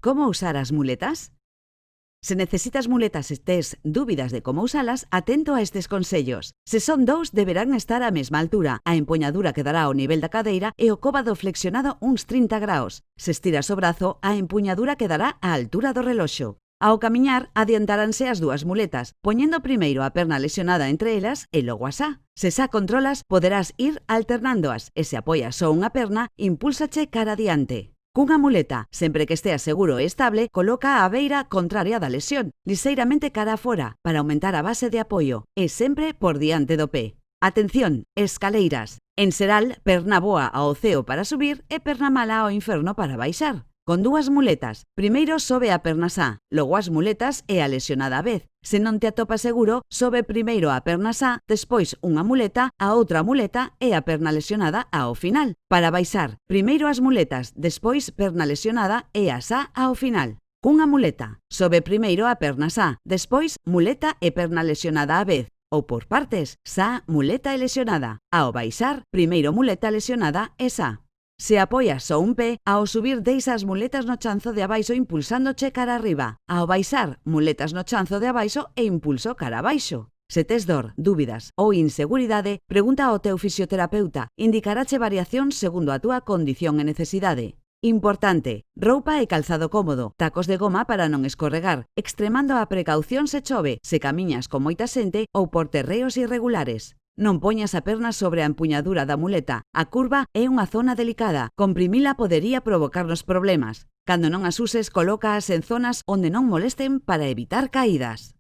como usar as muletas? Se necesitas muletas e tes dúbidas de como usalas, atento a estes consellos. Se son dous, deberán estar á mesma altura. A empuñadura quedará ao nivel da cadeira e o cóbado flexionado uns 30 graus. Se estiras o brazo, a empuñadura quedará á altura do reloxo. Ao camiñar, adiantaránse as dúas muletas, poñendo primeiro a perna lesionada entre elas e logo a xa. Se xa controlas, poderás ir alternándoas e se apoias só unha perna, impúlsache cara adiante. Cunha muleta, sempre que estea seguro e estable, coloca a beira contraria da lesión, liseiramente cara afora, para aumentar a base de apoio, e sempre por diante do pé. Atención, escaleiras. En xeral, perna boa ao ceo para subir e perna mala ao inferno para baixar. Con dúas muletas, primeiro sobe a perna xa, logo as muletas e a lesionada á vez. Se non te atopas seguro, sobe primeiro a perna xa, despois unha muleta, a outra muleta e a perna lesionada ao final. Para baixar, primeiro as muletas, despois perna lesionada e a xa ao final. Cunha muleta, sobe primeiro a perna xa, despois muleta e perna lesionada á vez. Ou por partes, xa, muleta e lesionada. Ao baixar, primeiro muleta lesionada e xa. Se apoias só un pé, ao subir deixa as muletas no chanzo de abaixo impulsándoche cara arriba. Ao baixar, muletas no chanzo de abaixo e impulso cara abaixo. Se tes dor, dúbidas ou inseguridade, pregunta ao teu fisioterapeuta. Indicarache variacións segundo a túa condición e necesidade. Importante, roupa e calzado cómodo, tacos de goma para non escorregar, extremando a precaución se chove, se camiñas con moita xente ou por terreos irregulares. Non poñas a perna sobre a empuñadura da muleta. A curva é unha zona delicada. Comprimila podería provocarnos problemas. Cando non as uses, colócaas en zonas onde non molesten para evitar caídas.